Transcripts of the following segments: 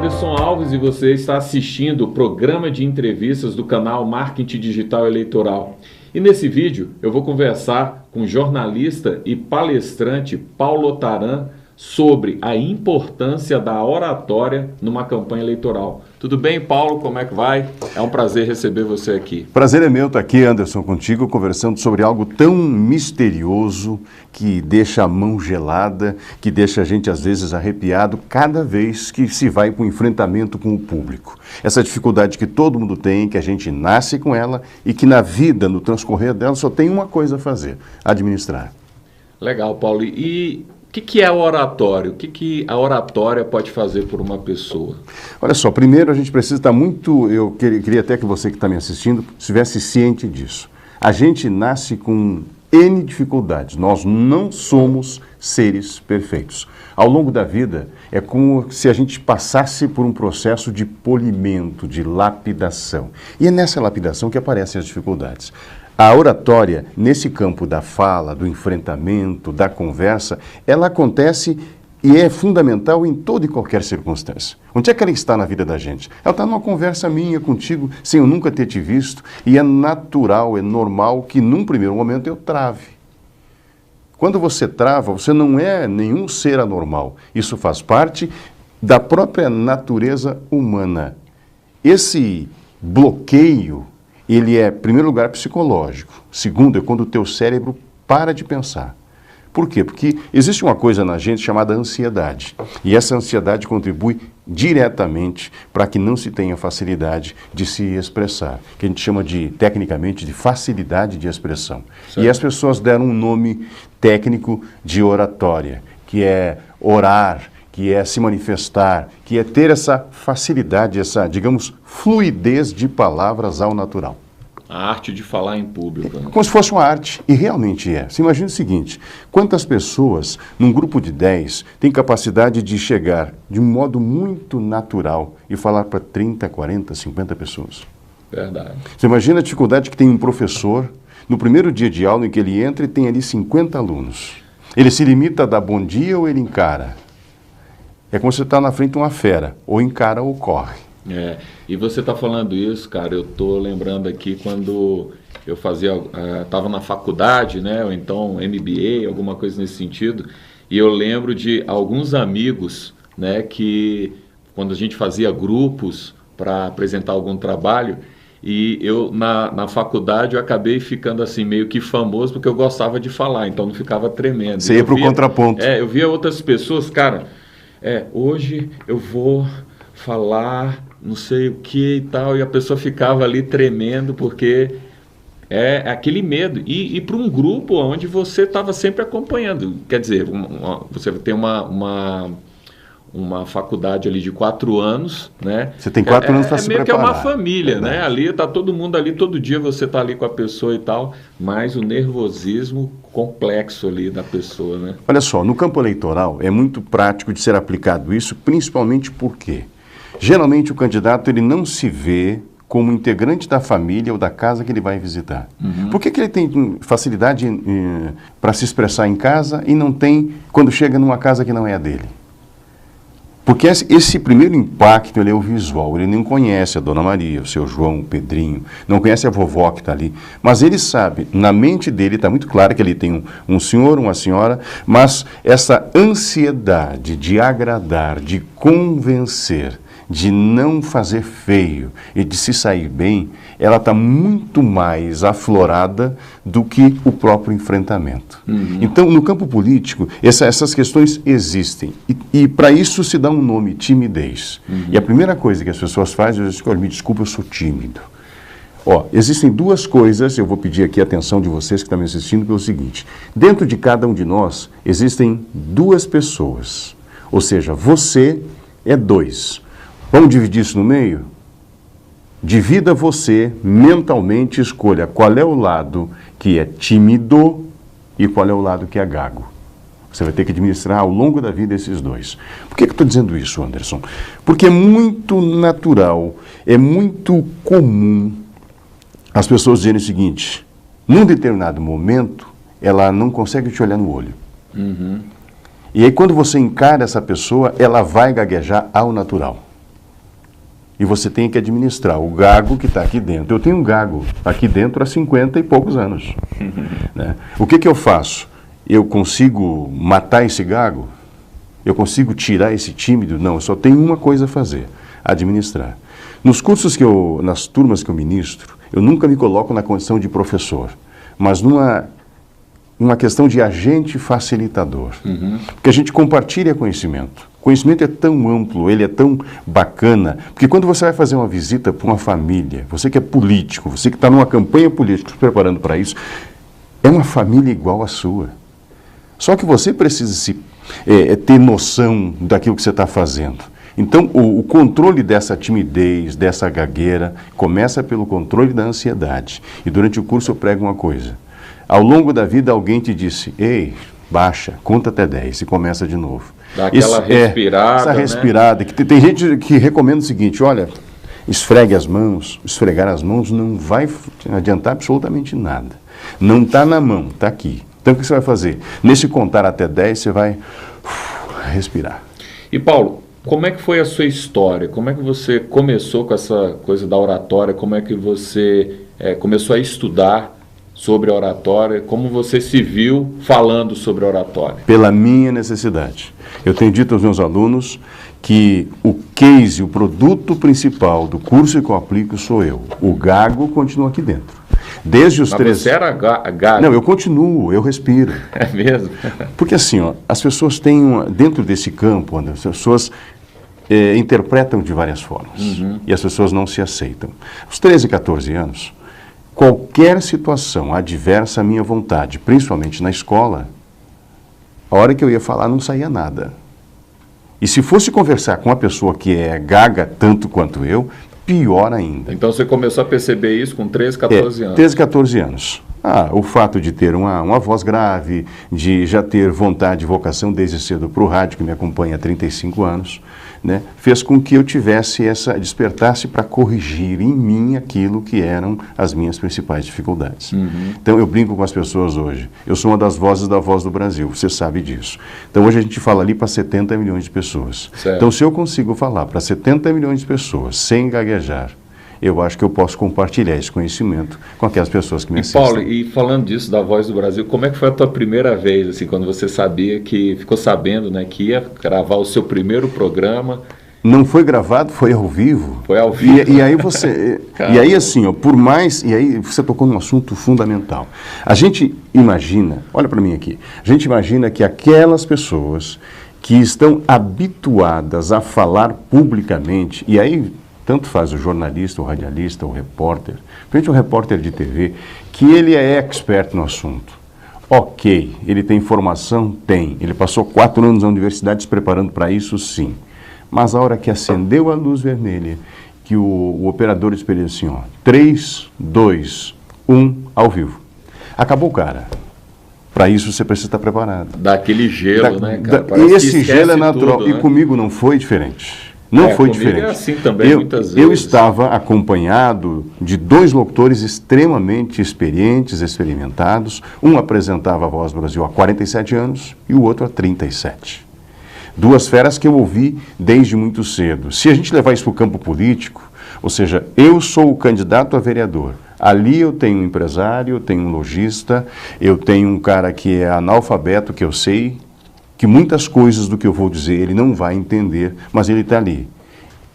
Anderson Alves e você está assistindo o programa de entrevistas do canal Marketing Digital Eleitoral. E nesse vídeo eu vou conversar com o jornalista e palestrante Paulo Otaran sobre a importância da oratória numa campanha eleitoral. Tudo bem, Paulo? Como é que vai? É um prazer receber você aqui. Prazer é meu estar aqui, Anderson, contigo, conversando sobre algo tão misterioso que deixa a mão gelada, que deixa a gente, às vezes, arrepiado cada vez que se vai para um enfrentamento com o público. Essa dificuldade que todo mundo tem, que a gente nasce com ela e que na vida, no transcorrer dela, só tem uma coisa a fazer: administrar. Legal, Paulo. E o que é oratório? O que a oratória pode fazer por uma pessoa? Olha só, primeiro a gente precisa estar muito... Eu queria até que você que está me assistindo estivesse ciente disso. A gente nasce com N dificuldades. Nós não somos seres perfeitos. Ao longo da vida, é como se a gente passasse por um processo de polimento, de lapidação. E é nessa lapidação que aparecem as dificuldades. A oratória, nesse campo da fala, do enfrentamento, da conversa, ela acontece e é fundamental em toda e qualquer circunstância. Onde é que ela está na vida da gente? Ela está numa conversa minha contigo, sem eu nunca ter te visto, e é natural, é normal que num primeiro momento eu trave. Quando você trava, você não é nenhum ser anormal. Isso faz parte da própria natureza humana. Esse bloqueio, ele é, em primeiro lugar, psicológico. Segundo, é quando o teu cérebro para de pensar. Por quê? Porque existe uma coisa na gente chamada ansiedade. E essa ansiedade contribui diretamente para que não se tenha facilidade de se expressar. Que a gente chama de, tecnicamente, de facilidade de expressão. Certo. E as pessoas deram um nome técnico de oratória, que é orar, que é se manifestar, que é ter essa facilidade, essa, digamos, fluidez de palavras ao natural. A arte de falar em público. Né? Como se fosse uma arte, e realmente é. Você imagina o seguinte: quantas pessoas, num grupo de 10, têm capacidade de chegar de um modo muito natural e falar para 30, 40, 50 pessoas? Verdade. Você imagina a dificuldade que tem um professor, no primeiro dia de aula em que ele entra e tem ali 50 alunos. Ele se limita a dar bom dia ou ele encara? É como se você está na frente de uma fera, ou encara ou corre. É, e você está falando isso, cara, eu estou lembrando aqui quando eu fazia, estava na faculdade, né, ou então MBA, alguma coisa nesse sentido, e eu lembro de alguns amigos, né, que quando a gente fazia grupos para apresentar algum trabalho, e eu na faculdade eu acabei ficando assim meio que famoso porque eu gostava de falar, então não ficava tremendo. Você ia para o contraponto. Eu via outras pessoas, cara, hoje eu vou falar não sei o que e tal, e a pessoa ficava ali tremendo porque é aquele medo. E para um grupo onde você estava sempre acompanhando, quer dizer, você tem uma faculdade ali de 4 anos, né? Você tem 4 anos para se preparar. É meio que é uma família, né? Ali está todo mundo ali, todo dia você está ali com a pessoa e tal, mas o nervosismo complexo ali da pessoa, né? Olha só, no campo eleitoral é muito prático de ser aplicado isso, principalmente porque geralmente o candidato ele não se vê como integrante da família ou da casa que ele vai visitar. Uhum. Por que ele tem facilidade para se expressar em casa e não tem quando chega numa casa que não é a dele? Porque esse primeiro impacto ele é o visual, ele não conhece a Dona Maria, o seu João, o Pedrinho, não conhece a vovó que está ali, mas ele sabe, na mente dele está muito claro que ele tem um senhor, uma senhora, mas essa ansiedade de agradar, de convencer, de não fazer feio e de se sair bem, ela está muito mais aflorada do que o próprio enfrentamento. Uhum. Então, no campo político, essas questões existem. E para isso se dá um nome, timidez. Uhum. E a primeira coisa que as pessoas fazem é dizer, me desculpa, eu sou tímido. Existem duas coisas, eu vou pedir aqui a atenção de vocês que estão me assistindo, que é o seguinte: dentro de cada um de nós existem 2 pessoas. Ou seja, você é 2. Vamos dividir isso no meio? Divida você, mentalmente escolha qual é o lado que é tímido e qual é o lado que é gago. Você vai ter que administrar ao longo da vida esses 2. Por que eu estou dizendo isso, Anderson? Porque é muito natural, é muito comum as pessoas dizerem o seguinte: num determinado momento, ela não consegue te olhar no olho. Uhum. E aí quando você encara essa pessoa, ela vai gaguejar ao natural. e você tem que administrar o gago que está aqui dentro. Eu tenho um gago aqui dentro há 50 e poucos anos. Né? O que eu faço? Eu consigo matar esse gago? Eu consigo tirar esse tímido? Não, eu só tenho uma coisa a fazer, administrar. Nos cursos nas turmas que eu ministro, eu nunca me coloco na condição de professor, mas numa questão de agente facilitador. Porque a gente compartilha conhecimento. O conhecimento é tão amplo, ele é tão bacana, porque quando você vai fazer uma visita para uma família, você que é político, você que está numa campanha política se preparando para isso, é uma família igual à sua. Só que você precisa ter noção daquilo que você está fazendo. Então, o controle dessa timidez, dessa gagueira, começa pelo controle da ansiedade. E durante o curso eu prego uma coisa. Ao longo da vida alguém te disse, ei, baixa, conta até 10 e começa de novo. Dá aquela respirada, essa respirada, né? Que tem gente que recomenda o seguinte, olha, esfregue as mãos, esfregar as mãos não vai adiantar absolutamente nada. Não está na mão, está aqui. Então o que você vai fazer? Nesse contar até 10, você vai respirar. E Paulo, como é que foi a sua história? Como é que você começou com essa coisa da oratória? Como é que você começou a estudar sobre a oratória? Como você se viu falando sobre a oratória? Pela minha necessidade. Eu tenho dito aos meus alunos que o case, o produto principal do curso que eu aplico sou eu. O gago continua aqui dentro. Desde os 13... Você era gago? Não, eu continuo, eu respiro. É mesmo? Porque assim, ó, as pessoas têm, dentro desse campo, as pessoas interpretam de várias formas. E as pessoas não se aceitam. Aos 13, 14 anos, qualquer situação adversa à minha vontade, principalmente na escola, a hora que eu ia falar não saía nada. E se fosse conversar com uma pessoa que é gaga tanto quanto eu, pior ainda. Então você começou a perceber isso com 13, 14 anos? 13, 14 anos. O fato de ter uma voz grave, de já ter vontade e vocação desde cedo para o rádio, que me acompanha há 35 anos, né, fez com que eu despertasse para corrigir em mim aquilo que eram as minhas principais dificuldades. Então eu brinco com as pessoas hoje. Eu sou uma das vozes da Voz do Brasil, você sabe disso. Então hoje a gente fala ali para 70 milhões de pessoas. Certo. Então se eu consigo falar para 70 milhões de pessoas sem gaguejar, eu acho que eu posso compartilhar esse conhecimento com aquelas pessoas que me assistem. Paulo, e falando disso da Voz do Brasil, como é que foi a tua primeira vez, assim, quando você ficou sabendo, né, que ia gravar o seu primeiro programa? Não foi gravado, foi ao vivo. Foi ao vivo. E aí você... e aí assim, ó, por mais... E aí você tocou num assunto fundamental. A gente imagina, olha para mim aqui, a gente imagina que aquelas pessoas que estão habituadas a falar publicamente, e aí... Tanto faz o jornalista, o radialista, o repórter, frente ao repórter de TV, que ele é expert no assunto. Ok, ele tem formação? Tem. Ele passou 4 anos na universidade se preparando para isso? Sim. Mas a hora que acendeu a luz vermelha, que o operador espelhou assim, ó, 3, 2, 1, ao vivo. Acabou o cara. Para isso você precisa estar preparado. Dá aquele gelo, né, cara? Esse gelo é natural. Tudo, né? E comigo não foi diferente. Não foi diferente. É assim também, muitas vezes. Eu estava acompanhado de 2 locutores extremamente experientes, experimentados. Um apresentava a Voz do Brasil há 47 anos e o outro há 37. 2 feras que eu ouvi desde muito cedo. Se a gente levar isso para o campo político, ou seja, eu sou o candidato a vereador. Ali eu tenho um empresário, eu tenho um lojista, eu tenho um cara que é analfabeto, que eu sei que muitas coisas do que eu vou dizer ele não vai entender, mas ele está ali.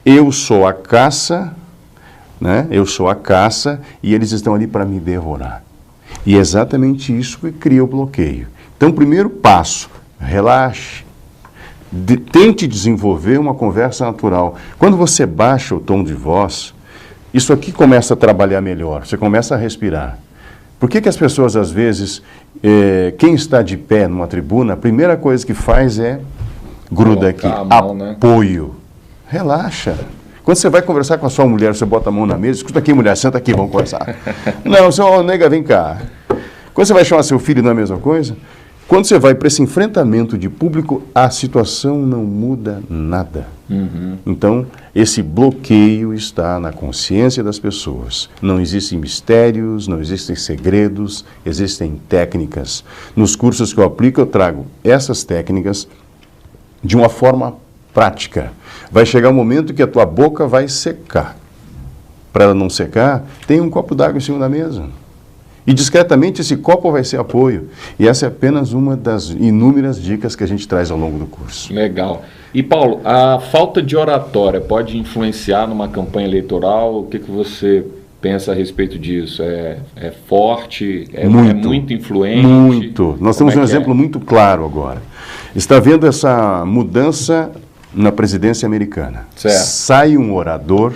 Eu sou a caça, né? Eu sou a caça e eles estão ali para me devorar. E é exatamente isso que cria o bloqueio. Então, primeiro passo, relaxe. Tente desenvolver uma conversa natural. Quando você baixa o tom de voz, isso aqui começa a trabalhar melhor, você começa a respirar. Por que as pessoas, às vezes, quem está de pé numa tribuna, a primeira coisa que faz é gruda aqui, apoio. Relaxa. Quando você vai conversar com a sua mulher, você bota a mão na mesa, escuta aqui, mulher, senta aqui, vamos conversar. Não, seu nega, vem cá. Quando você vai chamar seu filho, não é a mesma coisa? Quando você vai para esse enfrentamento de público, a situação não muda nada. Então, esse bloqueio está na consciência das pessoas. Não existem mistérios, não existem segredos, existem técnicas. Nos cursos que eu aplico, eu trago essas técnicas de uma forma prática. Vai chegar um momento que a tua boca vai secar. Para ela não secar, tem um copo d'água em cima da mesa. E discretamente esse copo vai ser apoio. E essa é apenas uma das inúmeras dicas que a gente traz ao longo do curso. Legal. E Paulo, a falta de oratória pode influenciar numa campanha eleitoral? O que você pensa a respeito disso? É forte? É muito influente? Muito. Nós temos um exemplo muito claro agora. Está vendo essa mudança na presidência americana. Certo. Sai um orador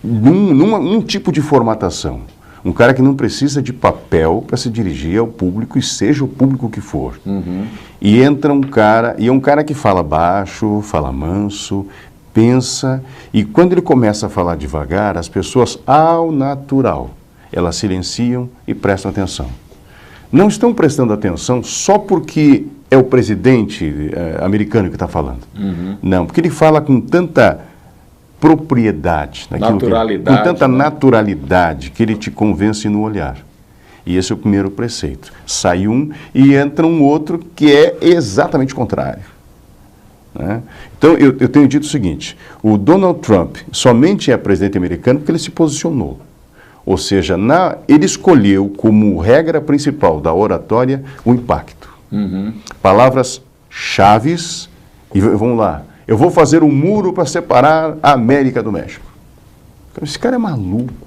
num tipo de formatação. Um cara que não precisa de papel para se dirigir ao público, e seja o público que for. E entra um cara, e é um cara que fala baixo, fala manso, pensa, e quando ele começa a falar devagar, as pessoas, ao natural, elas silenciam e prestam atenção. Não estão prestando atenção só porque é o presidente americano que está falando. Não, porque ele fala com tanta propriedade, naturalidade, com tanta naturalidade que ele te convence no olhar. E esse é o primeiro preceito. Sai um e entra um outro que é exatamente o contrário. Né? Então, eu tenho dito o seguinte, o Donald Trump somente é presidente americano porque ele se posicionou. Ou seja, ele escolheu como regra principal da oratória o impacto. Palavras chaves, e vamos lá, eu vou fazer um muro para separar a América do México. Esse cara é maluco.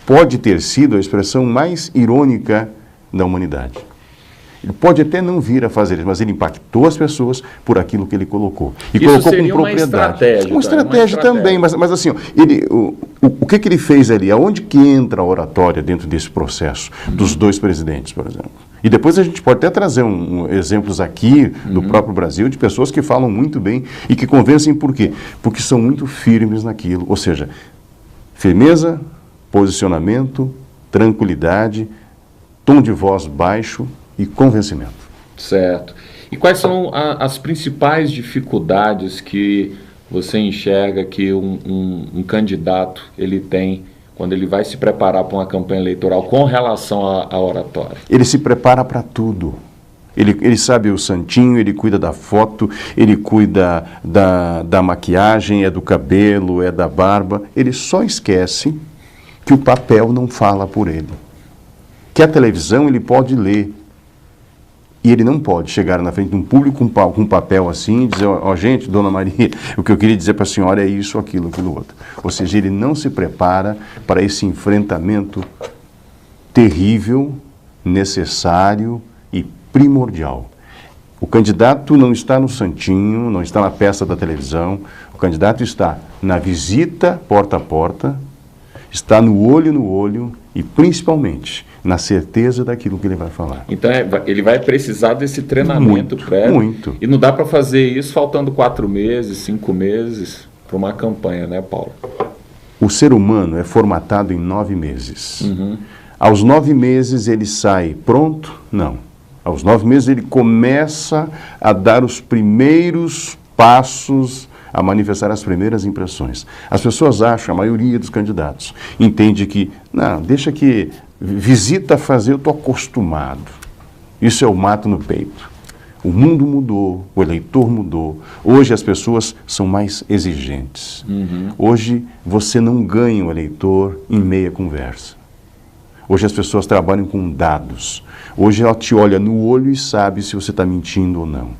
Pode ter sido a expressão mais irônica da humanidade. Ele pode até não vir a fazer isso, mas ele impactou as pessoas por aquilo que ele colocou. E isso colocou seria com propriedade. Uma estratégia também, mas assim, ó, o que ele fez ali? Aonde que entra a oratória dentro desse processo dos dois presidentes, por exemplo? E depois a gente pode até trazer exemplos aqui do próprio Brasil de pessoas que falam muito bem e que convencem por quê? Porque são muito firmes naquilo. Ou seja, firmeza, posicionamento, tranquilidade, tom de voz baixo e convencimento. Certo. E quais são as principais dificuldades que você enxerga que um candidato ele tem quando ele vai se preparar para uma campanha eleitoral com relação à oratória? Ele se prepara para tudo. Ele sabe o santinho, ele cuida da foto, ele cuida da maquiagem, é do cabelo, é da barba. Ele só esquece que o papel não fala por ele. Que a televisão ele pode ler. E ele não pode chegar na frente de um público com um papel assim e dizer, ó, gente, dona Maria, o que eu queria dizer para a senhora é isso, aquilo, aquilo outro. Ou seja, ele não se prepara para esse enfrentamento terrível, necessário e primordial. O candidato não está no santinho, não está na peça da televisão, o candidato está na visita porta a porta, está no olho e principalmente na certeza daquilo que ele vai falar. Então ele vai precisar desse treinamento prévio. Muito. E não dá para fazer isso faltando 4 meses, 5 meses para uma campanha, né, Paulo? O ser humano é formatado em 9 meses. Aos 9 meses ele sai pronto? Não. Aos 9 meses ele começa a dar os primeiros passos, a manifestar as primeiras impressões. As pessoas acham, a maioria dos candidatos, entende que, não, deixa que visita fazer, eu estou acostumado. Isso é o mato no peito. O mundo mudou, o eleitor mudou. Hoje as pessoas são mais exigentes. Hoje você não ganha o eleitor em meia conversa. Hoje as pessoas trabalham com dados. Hoje ela te olha no olho e sabe se você está mentindo ou não.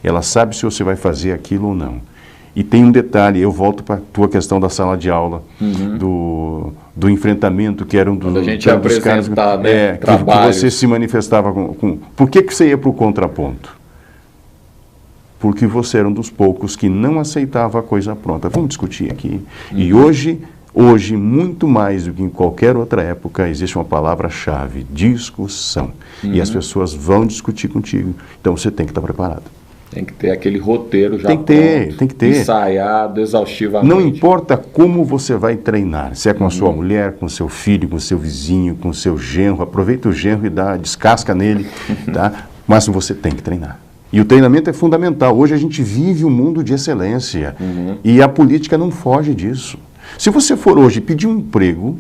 Ela sabe se você vai fazer aquilo ou não. E tem um detalhe, eu volto para a tua questão da sala de aula, do enfrentamento, que era um dos, quando a gente ia dos caras que você se manifestava com... Por que você ia para o contraponto? Porque você era um dos poucos que não aceitava a coisa pronta. Vamos discutir aqui. E hoje, muito mais do que em qualquer outra época, existe uma palavra-chave, discussão. E as pessoas vão discutir contigo. Então você tem que estar preparado. Tem que ter aquele roteiro já tem que ter. Ensaiado exaustivamente. Não importa como você vai treinar, se é com a sua mulher, com seu filho, com seu vizinho, com seu genro, aproveita o genro e descasca nele, tá? Mas você tem que treinar. E o treinamento é fundamental. Hoje a gente vive um mundo de excelência e a política não foge disso. Se você for hoje pedir um emprego,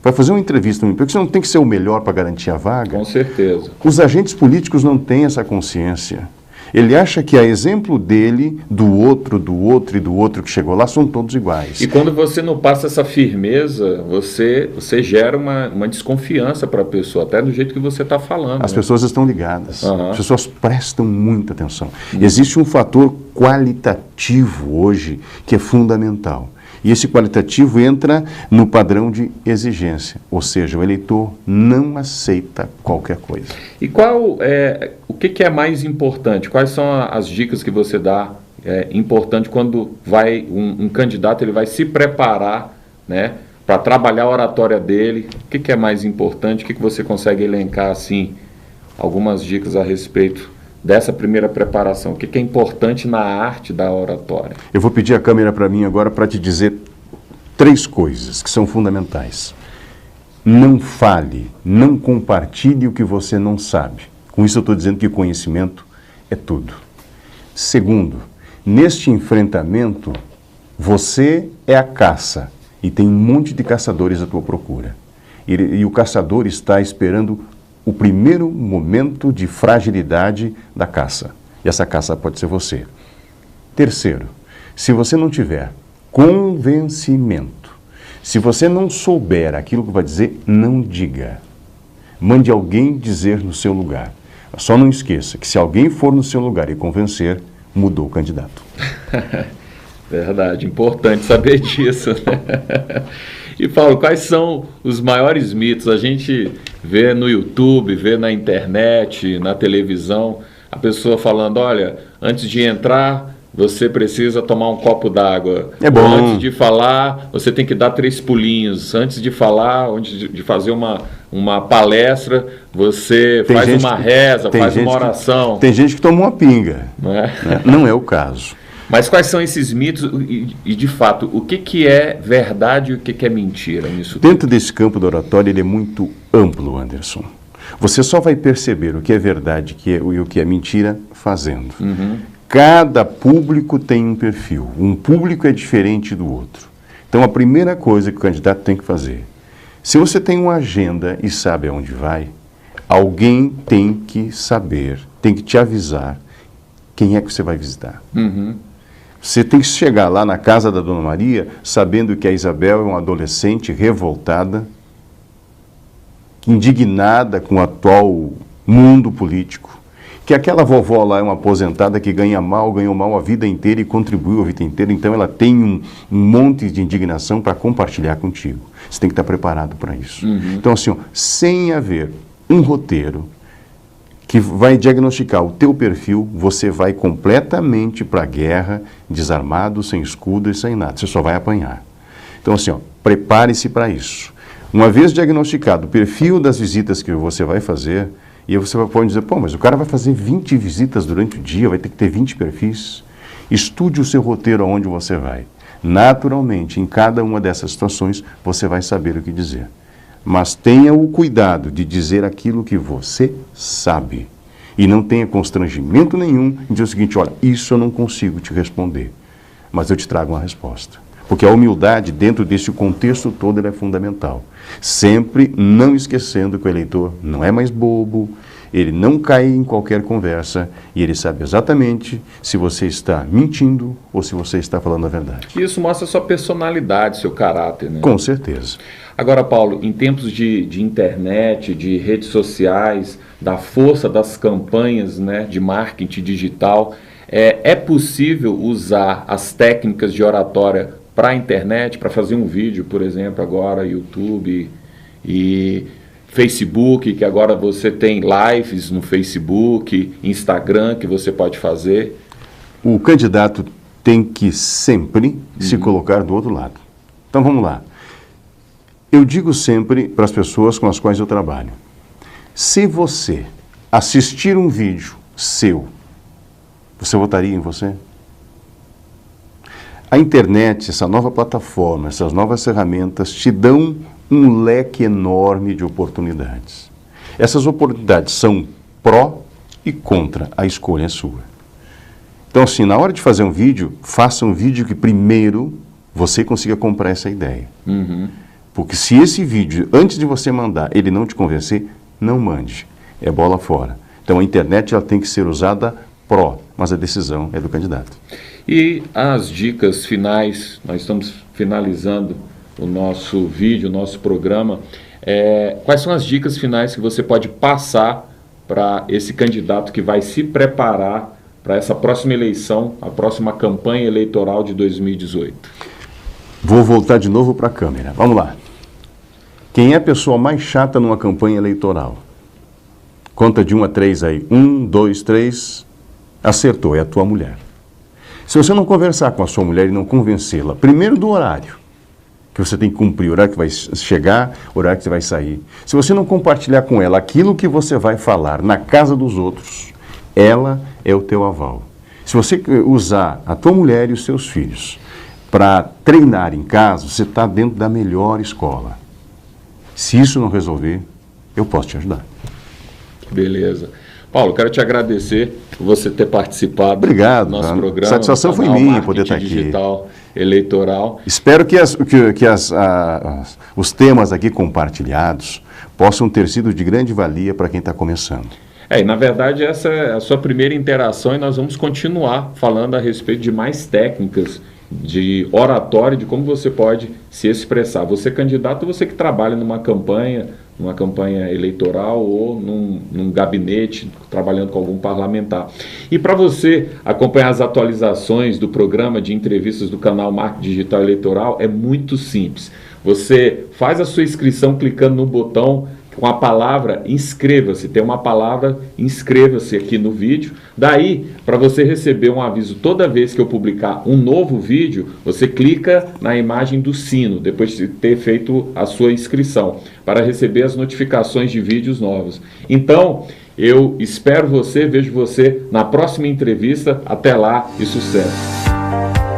vai fazer uma entrevista no emprego, você não tem que ser o melhor para garantir a vaga? Com certeza. Os agentes políticos não têm essa consciência. Ele acha que a exemplo dele, do outro e do outro que chegou lá, são todos iguais. E quando você não passa essa firmeza, você gera uma desconfiança para a pessoa, até do jeito que você está falando. As pessoas estão ligadas, Uhum. as pessoas prestam muita atenção. Existe um fator qualitativo hoje que é fundamental. E esse qualitativo entra no padrão de exigência, ou seja, o eleitor não aceita qualquer coisa. E o que é mais importante? Quais são as dicas que você dá importante quando vai um candidato ele vai se preparar, né, para trabalhar a oratória dele? O que é mais importante? O que você consegue elencar assim algumas dicas a respeito dessa primeira preparação? O que é importante na arte da oratória? Eu vou pedir a câmera para mim agora para te dizer 3 coisas que são fundamentais. Não fale, não compartilhe o que você não sabe. Com isso eu estou dizendo que conhecimento é tudo. Segundo, neste enfrentamento, você é a caça e tem um monte de caçadores à tua procura. E o caçador está esperando o primeiro momento de fragilidade da caça. E essa caça pode ser você. Terceiro, se você não tiver convencimento, se você não souber aquilo que vai dizer, não diga. Mande alguém dizer no seu lugar. Só não esqueça que se alguém for no seu lugar e convencer, mudou o candidato. Verdade, importante saber disso, né? E Paulo, quais são os maiores mitos? A gente vê no YouTube, vê na internet, na televisão, a pessoa falando, olha, antes de entrar, você precisa tomar um copo d'água. É bom. Antes de falar, você tem que dar 3 pulinhos. Antes de falar, antes de fazer uma palestra, você faz uma reza, faz uma oração. Tem gente que toma uma pinga. Não é? Não é o caso. Mas quais são esses mitos e de fato, o que é verdade e o que é mentira nisso tudo? Dentro desse campo da oratória, ele é muito amplo, Anderson. Você só vai perceber o que é verdade e o que é mentira fazendo. Uhum. Cada público tem um perfil. Um público é diferente do outro. Então, a primeira coisa que o candidato tem que fazer, se você tem uma agenda e sabe aonde vai, alguém tem que saber, tem que te avisar quem é que você vai visitar. Uhum. Você tem que chegar lá na casa da Dona Maria sabendo que a Isabel é uma adolescente revoltada, indignada com o atual mundo político, que aquela vovó lá é uma aposentada que ganhou mal a vida inteira e contribuiu a vida inteira, então ela tem um monte de indignação para compartilhar contigo. Você tem que estar preparado para isso. Uhum. Então, assim, sem haver um roteiro que vai diagnosticar o teu perfil, você vai completamente para a guerra, desarmado, sem escudo e sem nada. Você só vai apanhar. Então, assim, prepare-se para isso. Uma vez diagnosticado o perfil das visitas que você vai fazer, e aí você pode dizer, pô, mas o cara vai fazer 20 visitas durante o dia, vai ter que ter 20 perfis. Estude o seu roteiro aonde você vai. Naturalmente, em cada uma dessas situações, você vai saber o que dizer. Mas tenha o cuidado de dizer aquilo que você sabe. E não tenha constrangimento nenhum em dizer o seguinte, olha, isso eu não consigo te responder, mas eu te trago uma resposta. Porque a humildade, dentro desse contexto todo, ela é fundamental. Sempre não esquecendo que o eleitor não é mais bobo, ele não cai em qualquer conversa e ele sabe exatamente se você está mentindo ou se você está falando a verdade. Isso mostra sua personalidade, seu caráter, né? Com certeza. Agora, Paulo, em tempos de internet, de redes sociais, da força das campanhas, né, de marketing digital, é possível usar as técnicas de oratória para a internet, para fazer um vídeo, por exemplo, agora YouTube e Facebook, que agora você tem lives no Facebook, Instagram, que você pode fazer? O candidato tem que sempre se colocar do outro lado. Então vamos lá. Eu digo sempre para as pessoas com as quais eu trabalho, se você assistir um vídeo seu, você votaria em você? A internet, essa nova plataforma, essas novas ferramentas te dão um leque enorme de oportunidades. Essas oportunidades são pró e contra, a escolha é sua. Então, assim, na hora de fazer um vídeo, faça um vídeo que primeiro você consiga comprar essa ideia. Uhum. Porque se esse vídeo, antes de você mandar, ele não te convencer, não mande. É bola fora. Então a internet ela tem que ser usada pró, mas a decisão é do candidato. E as dicas finais, nós estamos finalizando o nosso vídeo, o nosso programa. Quais são as dicas finais que você pode passar para esse candidato que vai se preparar para essa próxima eleição, a próxima campanha eleitoral de 2018? Vou voltar de novo para a câmera. Vamos lá. Quem é a pessoa mais chata numa campanha eleitoral? Conta de 1 a 3 aí. 1, 2, 3. Acertou, é a tua mulher. Se você não conversar com a sua mulher e não convencê-la, primeiro do horário, que você tem que cumprir, o horário que vai chegar, o horário que você vai sair. Se você não compartilhar com ela aquilo que você vai falar na casa dos outros, ela é o teu aval. Se você usar a tua mulher e os seus filhos para treinar em casa, você está dentro da melhor escola. Se isso não resolver, eu posso te ajudar. Beleza. Paulo, quero te agradecer por você ter participado. Obrigado, do nosso programa. A satisfação foi minha poder estar aqui. Digital eleitoral. Espero que os temas aqui compartilhados possam ter sido de grande valia para quem está começando. E na verdade essa é a sua primeira interação e nós vamos continuar falando a respeito de mais técnicas de oratório, de como você pode se expressar. Você candidato, você que trabalha numa campanha eleitoral ou num gabinete, trabalhando com algum parlamentar. E para você acompanhar as atualizações do programa de entrevistas do canal Marketing Digital Eleitoral, é muito simples. Você faz a sua inscrição clicando no botão com a palavra inscreva-se. Tem uma palavra inscreva-se aqui no vídeo. Daí, para você receber um aviso toda vez que eu publicar um novo vídeo, você clica na imagem do sino, depois de ter feito a sua inscrição, para receber as notificações de vídeos novos. Então, eu espero você, vejo você na próxima entrevista. Até lá e sucesso!